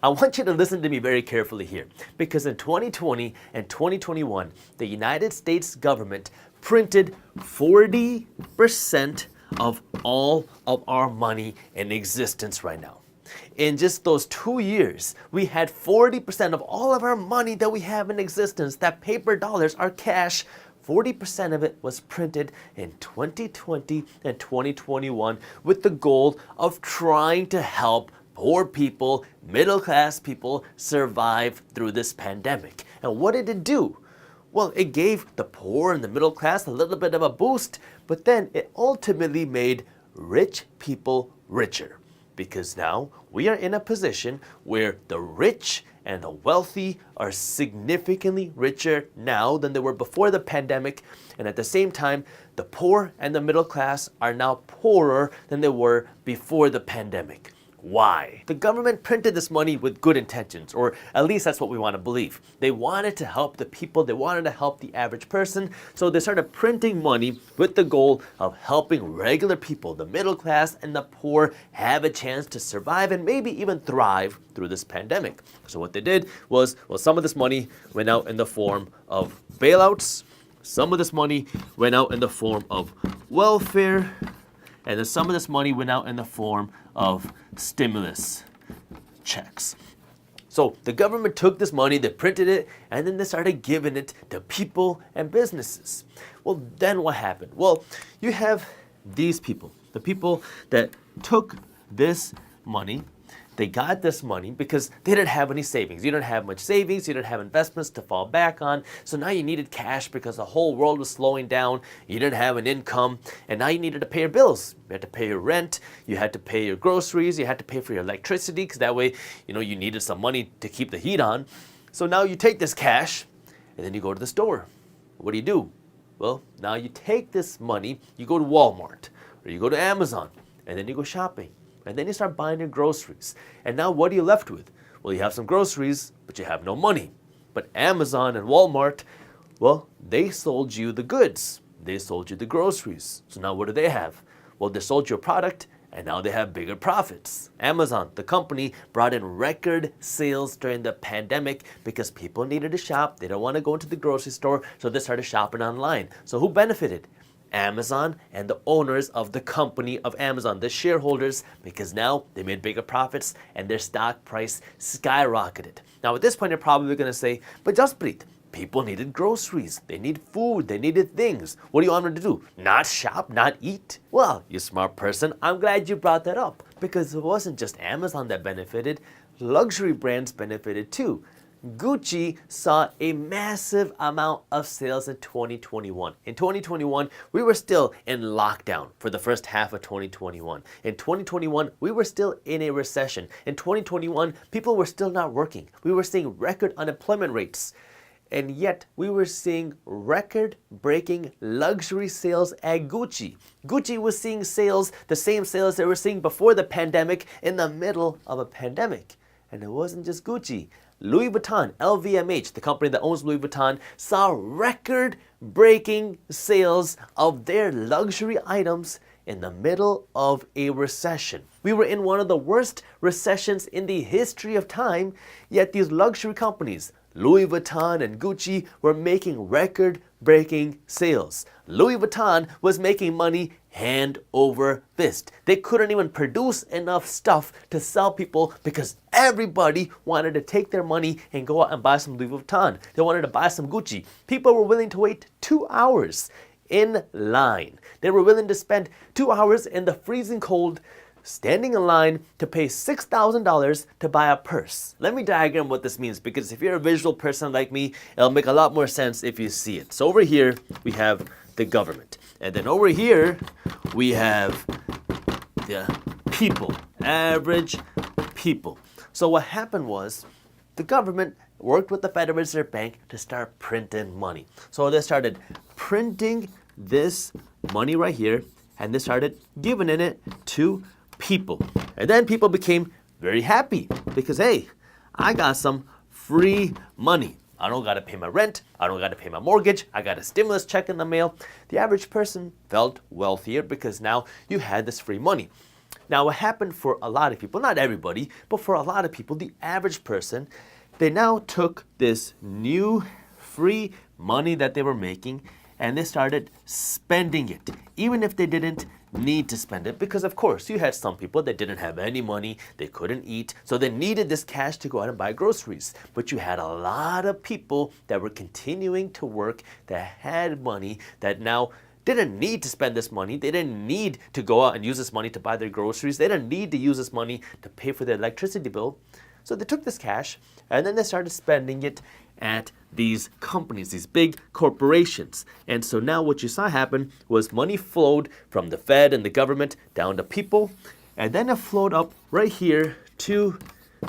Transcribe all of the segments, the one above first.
I want you to listen to me very carefully here, because in 2020 and 2021, the United States government printed 40% of all of our money in existence right now. In just those 2 years, we had 40% of all of our money that we have in existence, that paper dollars, our cash, 40% of it was printed in 2020 and 2021 with the goal of trying to help poor people, middle-class people survive through this pandemic. And what did it do? Well, it gave the poor and the middle class a little bit of a boost, but then it ultimately made rich people richer. Because now we are in a position where the rich and the wealthy are significantly richer now than they were before the pandemic. And at the same time, the poor and the middle class are now poorer than they were before the pandemic. Why? The government printed this money with good intentions, or at least that's what we want to believe. They wanted to help the people, they wanted to help the average person, so they started printing money with the goal of helping regular people, the middle class and the poor, have a chance to survive and maybe even thrive through this pandemic. So what they did was, well, some of this money went out in the form of bailouts, some of this money went out in the form of welfare, and then some of this money went out in the form of stimulus checks. So the government took this money, they printed it, and then they started giving it to people and businesses. Well, then what happened? Well, you have these people, the people that took this money. They got this money because they didn't have any savings. You didn't have much savings, you didn't have investments to fall back on. So now you needed cash because the whole world was slowing down. You didn't have an income, and now you needed to pay your bills. You had to pay your rent, you had to pay your groceries, you had to pay for your electricity, because that way, you needed some money to keep the heat on. So now you take this cash, and then you go to the store. What do? Well, now you take this money, you go to Walmart, or you go to Amazon, and then you go shopping. And then you start buying your groceries. And now what are you left with? Well, you have some groceries, but you have no money. But Amazon and Walmart, well, they sold you the goods. They sold you the groceries. So now what do they have? Well, they sold you a product, and now they have bigger profits. Amazon, the company, brought in record sales during the pandemic because people needed to shop. They don't want to go into the grocery store, so they started shopping online. So who benefited? Amazon and the owners of the company of Amazon, the shareholders, because now they made bigger profits and their stock price skyrocketed. Now at this point, you're probably going to say, but Jaspreet, people needed groceries, they need food, they needed things. What do you want them to do? Not shop, not eat? Well, you smart person, I'm glad you brought that up, because it wasn't just Amazon that benefited, luxury brands benefited too. Gucci saw a massive amount of sales in 2021. In 2021, we were still in lockdown for the first half of 2021. In 2021, we were still in a recession. In 2021, people were still not working. We were seeing record unemployment rates. And yet, we were seeing record-breaking luxury sales at Gucci. Gucci was seeing sales, the same sales they were seeing before the pandemic, in the middle of a pandemic. And it wasn't just Gucci. Louis Vuitton, LVMH, the company that owns Louis Vuitton, saw record-breaking sales of their luxury items in the middle of a recession. We were in one of the worst recessions in the history of time, yet these luxury companies, Louis Vuitton and Gucci, were making record-breaking sales. Louis Vuitton was making money hand over fist. They couldn't even produce enough stuff to sell people because everybody wanted to take their money and go out and buy some Louis Vuitton. They wanted to buy some Gucci. People were willing to wait 2 hours in line. They were willing to spend 2 hours in the freezing cold standing in line to pay $6,000 to buy a purse. Let me diagram what this means, because if you're a visual person like me, it'll make a lot more sense if you see it. So over here, we have the government. And then over here, we have the people, average people. So what happened was the government worked with the Federal Reserve Bank to start printing money. So they started printing this money right here, and they started giving it to people. And then people became very happy because, hey, I got some free money. I don't got to pay my rent. I don't got to pay my mortgage. I got a stimulus check in the mail. The average person felt wealthier because now you had this free money. Now, what happened for a lot of people, not everybody, but for a lot of people, the average person, they now took this new free money that they were making and they started spending it, even if they didn't need to spend it, because of course you had some people that didn't have any money, they couldn't eat, so they needed this cash to go out and buy groceries. But you had a lot of people that were continuing to work, that had money, that now didn't need to spend this money. They didn't need to go out and use this money to buy their groceries. They didn't need to use this money to pay for their electricity bill. So they took this cash and then they started spending it at these companies, these big corporations. And so now what you saw happen was money flowed from the Fed and the government down to people, and then it flowed up right here to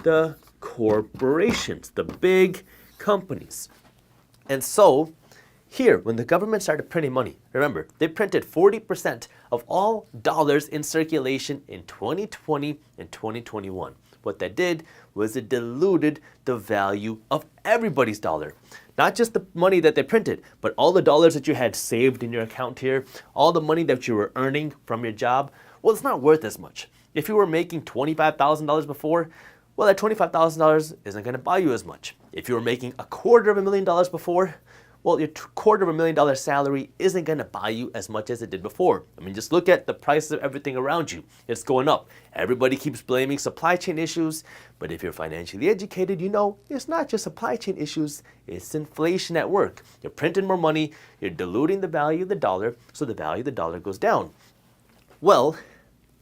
the corporations, the big companies. And so here, when the government started printing money, remember, they printed 40% of all dollars in circulation in 2020 and 2021. What that did was it diluted the value of everybody's dollar. Not just the money that they printed, but all the dollars that you had saved in your account here, all the money that you were earning from your job, well, it's not worth as much. If you were making $25,000 before, well, that $25,000 isn't going to buy you as much. If you were making $250,000 before, well, your $250,000 salary isn't going to buy you as much as it did before. I mean, just look at the price of everything around you. It's going up. Everybody keeps blaming supply chain issues, but if you're financially educated, you know it's not just supply chain issues, it's inflation at work. You're printing more money, you're diluting the value of the dollar, so the value of the dollar goes down. Well,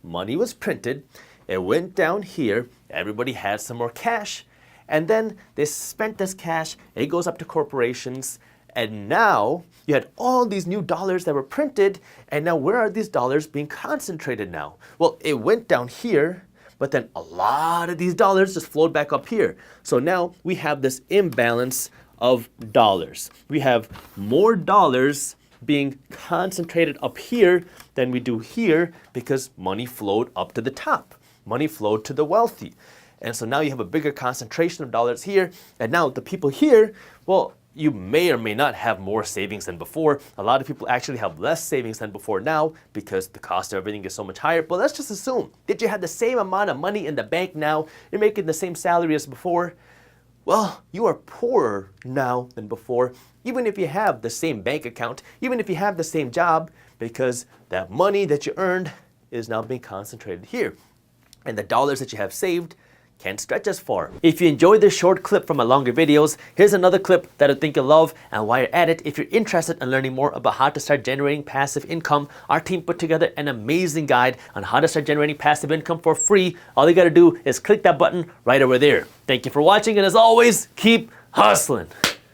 money was printed, it went down here, everybody had some more cash, and then they spent this cash, it goes up to corporations, and now you had all these new dollars that were printed, and now where are these dollars being concentrated now? Well, it went down here, but then a lot of these dollars just flowed back up here. So now we have this imbalance of dollars. We have more dollars being concentrated up here than we do here because money flowed up to the top. Money flowed to the wealthy. And so now you have a bigger concentration of dollars here, and now the people here, well, you may or may not have more savings than before. A lot of people actually have less savings than before now because the cost of everything is so much higher. But let's just assume that you have the same amount of money in the bank now, you're making the same salary as before. Well, you are poorer now than before, even if you have the same bank account, even if you have the same job, because that money that you earned is now being concentrated here. And the dollars that you have saved can't stretch as far. If you enjoyed this short clip from my longer videos, here's another clip that I think you'll love. And while you're at it, if you're interested in learning more about how to start generating passive income, our team put together an amazing guide on how to start generating passive income for free. All you gotta do is click that button right over there. Thank you for watching, and as always, keep hustling.